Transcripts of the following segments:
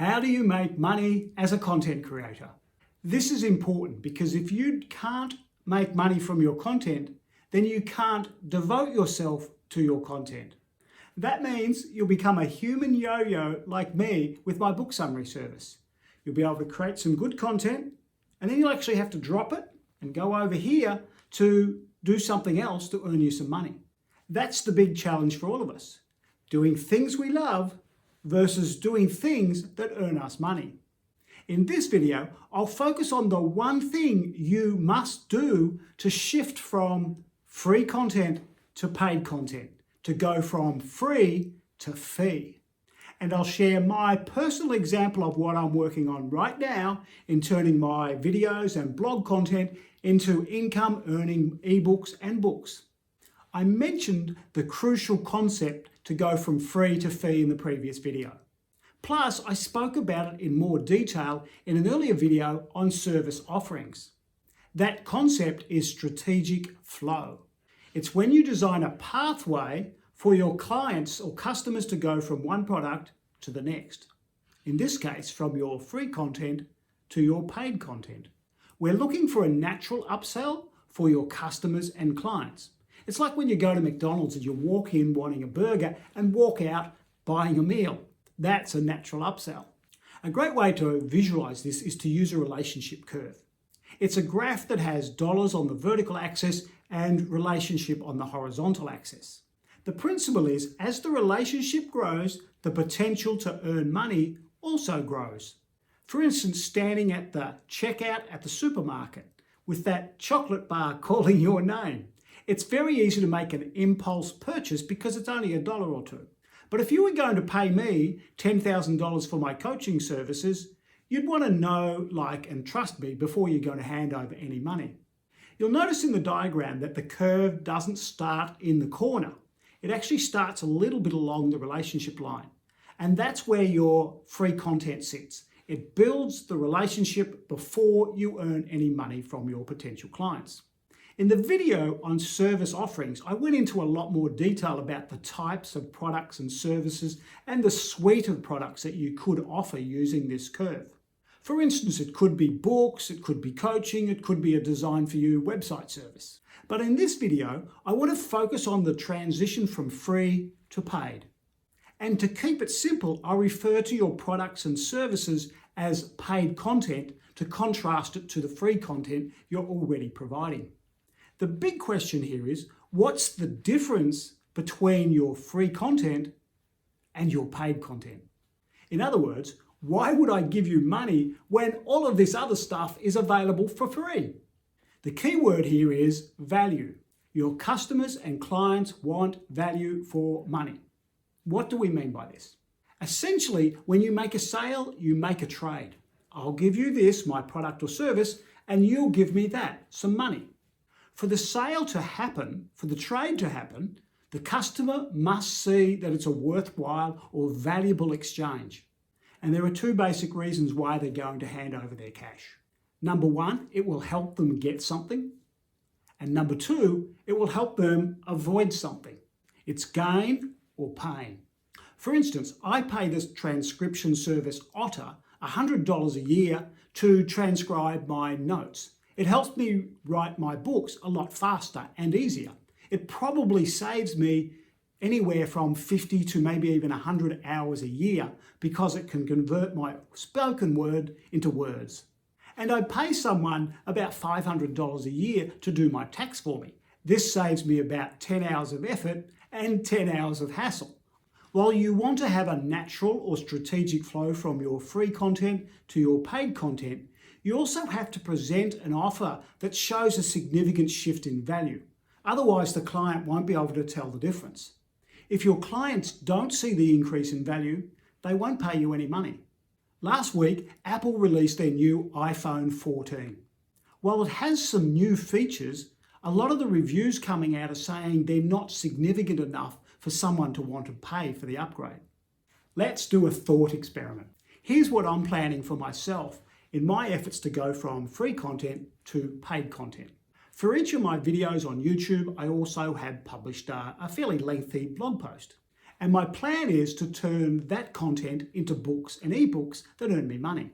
How do you make money as a content creator? This is important because if you can't make money from your content, then you can't devote yourself to your content. That means you'll become a human yo-yo like me with my book summary service. You'll be able to create some good content and then you'll actually have to drop it and go over here to do something else to earn you some money. That's the big challenge for all of us. Doing things we love versus doing things that earn us money. In this video, I'll focus on the one thing you must do to shift from free content to paid content, to go from free to fee. And I'll share my personal example of what I'm working on right now in turning my videos and blog content into income-earning ebooks and books. I mentioned the crucial concept to go from free to fee in the previous video. Plus, I spoke about it in more detail in an earlier video on service offerings. That concept is strategic flow. It's when you design a pathway for your clients or customers to go from one product to the next. In this case, from your free content to your paid content. We're looking for a natural upsell for your customers and clients. It's like when you go to McDonald's and you walk in wanting a burger and walk out buying a meal. That's a natural upsell. A great way to visualize this is to use a relationship curve. It's a graph that has dollars on the vertical axis and relationship on the horizontal axis. The principle is, as the relationship grows, the potential to earn money also grows. For instance, standing at the checkout at the supermarket with that chocolate bar calling your name. It's very easy to make an impulse purchase because it's only $1 or $2. But if you were going to pay me $10,000 for my coaching services, you'd want to know, like, and trust me before you're going to hand over any money. You'll notice in the diagram that the curve doesn't start in the corner. It actually starts a little bit along the relationship line. And that's where your free content sits. It builds the relationship before you earn any money from your potential clients. In the video on service offerings, I went into a lot more detail about the types of products and services and the suite of products that you could offer using this curve. For instance, it could be books, it could be coaching, it could be a design for you website service. But in this video, I want to focus on the transition from free to paid. And to keep it simple, I refer to your products and services as paid content to contrast it to the free content you're already providing. The big question here is, what's the difference between your free content and your paid content? In other words, why would I give you money when all of this other stuff is available for free? The key word here is value. Your customers and clients want value for money. What do we mean by this? Essentially, when you make a sale, you make a trade. I'll give you this, my product or service, and you'll give me that, some money. For the sale to happen, for the trade to happen, the customer must see that it's a worthwhile or valuable exchange. And there are two basic reasons why they're going to hand over their cash. Number one, it will help them get something. And number two, it will help them avoid something. It's gain or pain. For instance, I pay this transcription service Otter $100 a year to transcribe my notes. It helps me write my books a lot faster and easier. It probably saves me anywhere from 50 to maybe even 100 hours a year because it can convert my spoken word into words. And I pay someone about $500 a year to do my tax for me. This saves me about 10 hours of effort and 10 hours of hassle. While you want to have a natural or strategic flow from your free content to your paid content, you also have to present an offer that shows a significant shift in value. Otherwise, the client won't be able to tell the difference. If your clients don't see the increase in value, they won't pay you any money. Last week, Apple released their new iPhone 14. While it has some new features, a lot of the reviews coming out are saying they're not significant enough for someone to want to pay for the upgrade. Let's do a thought experiment. Here's what I'm planning for myself in my efforts to go from free content to paid content. For each of my videos on YouTube, I also have published a fairly lengthy blog post. And my plan is to turn that content into books and ebooks that earn me money.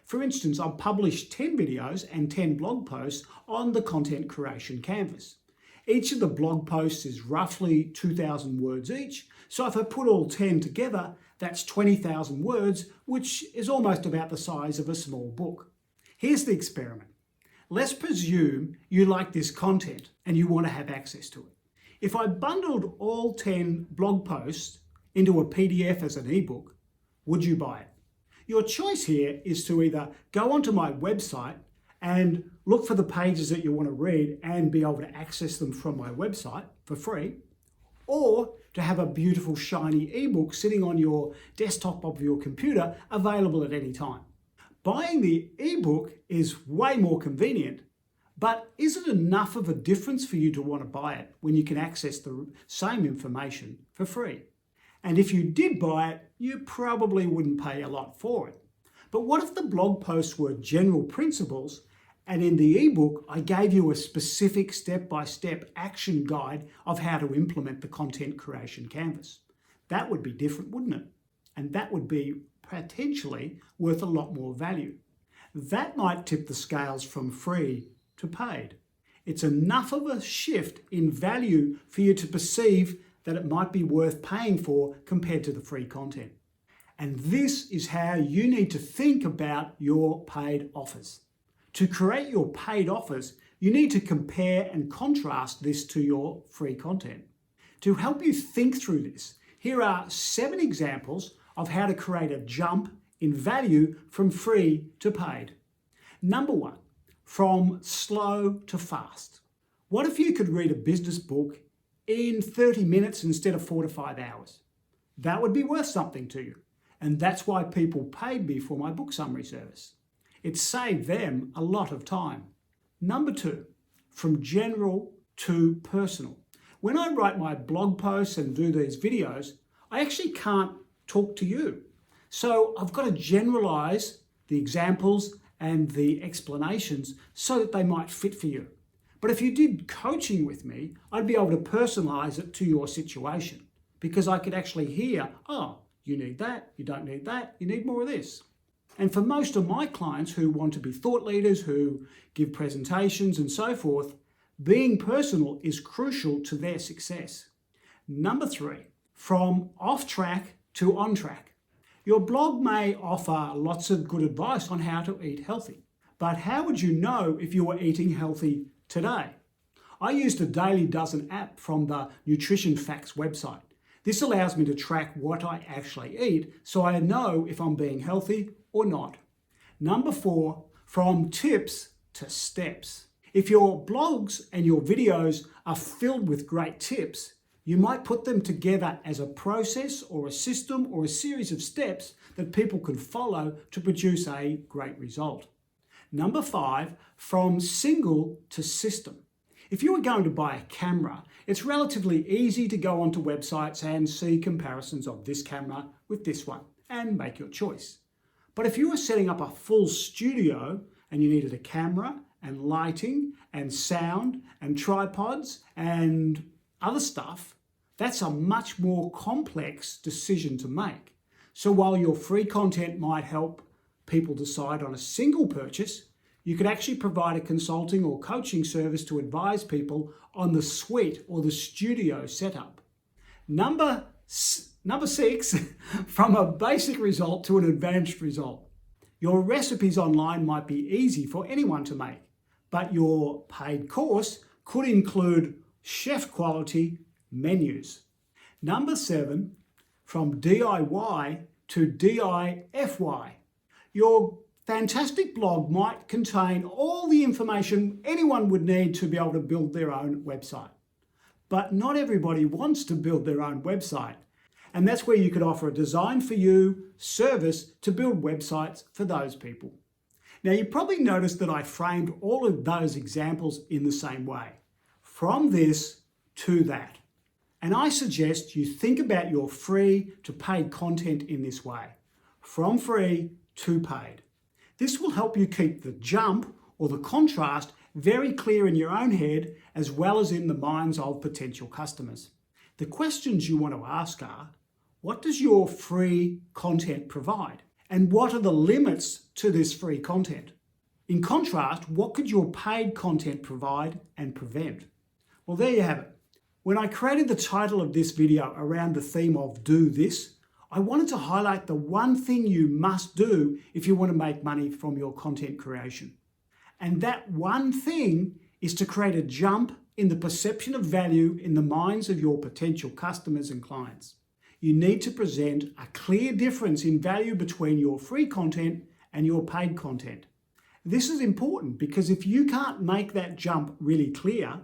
For instance, I've published 10 videos and 10 blog posts on the content creation canvas. Each of the blog posts is roughly 2,000 words each. So if I put all 10 together, that's 20,000 words, which is almost about the size of a small book. Here's the experiment. Let's presume you like this content and you want to have access to it. If I bundled all 10 blog posts into a PDF as an ebook, would you buy it? Your choice here is to either go onto my website and look for the pages that you want to read and be able to access them from my website for free, or to have a beautiful shiny ebook sitting on your desktop of your computer available at any time. Buying the ebook is way more convenient, but is it enough of a difference for you to want to buy it when you can access the same information for free? And if you did buy it, you probably wouldn't pay a lot for it. But what if the blog posts were general principles, and in the ebook, I gave you a specific step-by-step action guide of how to implement the content creation canvas? That would be different, wouldn't it? And that would be potentially worth a lot more value. That might tip the scales from free to paid. It's enough of a shift in value for you to perceive that it might be worth paying for compared to the free content. And this is how you need to think about your paid offers. To create your paid offers, you need to compare and contrast this to your free content. To help you think through this, here are 7 examples of how to create a jump in value from free to paid. Number 1, from slow to fast. What if you could read a business book in 30 minutes instead of 4 to 5 hours? That would be worth something to you. And that's why people paid me for my book summary service. It saved them a lot of time. Number 2, from general to personal. When I write my blog posts and do these videos, I actually can't talk to you. So I've got to generalize the examples and the explanations so that they might fit for you. But if you did coaching with me, I'd be able to personalize it to your situation because I could actually hear, oh, you need that, you don't need that, you need more of this. And for most of my clients who want to be thought leaders, who give presentations and so forth, being personal is crucial to their success. Number 3, from off track to on track. Your blog may offer lots of good advice on how to eat healthy, but how would you know if you were eating healthy today? I use the Daily Dozen app from the Nutrition Facts website. This allows me to track what I actually eat so I know if I'm being healthy or not. Number 4, from tips to steps. If your blogs and your videos are filled with great tips, you might put them together as a process or a system or a series of steps that people can follow to produce a great result. Number 5, from single to system. If you were going to buy a camera, it's relatively easy to go onto websites and see comparisons of this camera with this one and make your choice. But if you were setting up a full studio and you needed a camera and lighting and sound and tripods and other stuff, that's a much more complex decision to make. So while your free content might help people decide on a single purchase, you could actually provide a consulting or coaching service to advise people on the suite or the studio setup. Number 6, from a basic result to an advanced result. Your recipes online might be easy for anyone to make, but your paid course could include chef quality menus. Number 7, from DIY to DIFY. Your fantastic blog might contain all the information anyone would need to be able to build their own website. But not everybody wants to build their own website. And that's where you could offer a design for you service to build websites for those people. Now, you probably noticed that I framed all of those examples in the same way, from this to that. And I suggest you think about your free to paid content in this way, from free to paid. This will help you keep the jump or the contrast very clear in your own head as well as in the minds of potential customers. The questions you want to ask are, What does your free content provide? And what are the limits to this free content? In contrast, what could your paid content provide and prevent? Well, there you have it. When I created the title of this video around the theme of Do This, I wanted to highlight the one thing you must do if you want to make money from your content creation. And that one thing is to create a jump in the perception of value in the minds of your potential customers and clients. You need to present a clear difference in value between your free content and your paid content. This is important because if you can't make that jump really clear,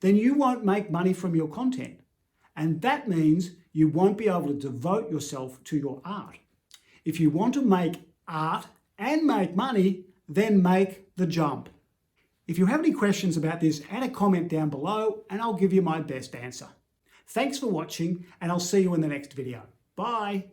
then you won't make money from your content. And that means you won't be able to devote yourself to your art. If you want to make art and make money, then make the jump. If you have any questions about this, add a comment down below and I'll give you my best answer. Thanks for watching and I'll see you in the next video. Bye.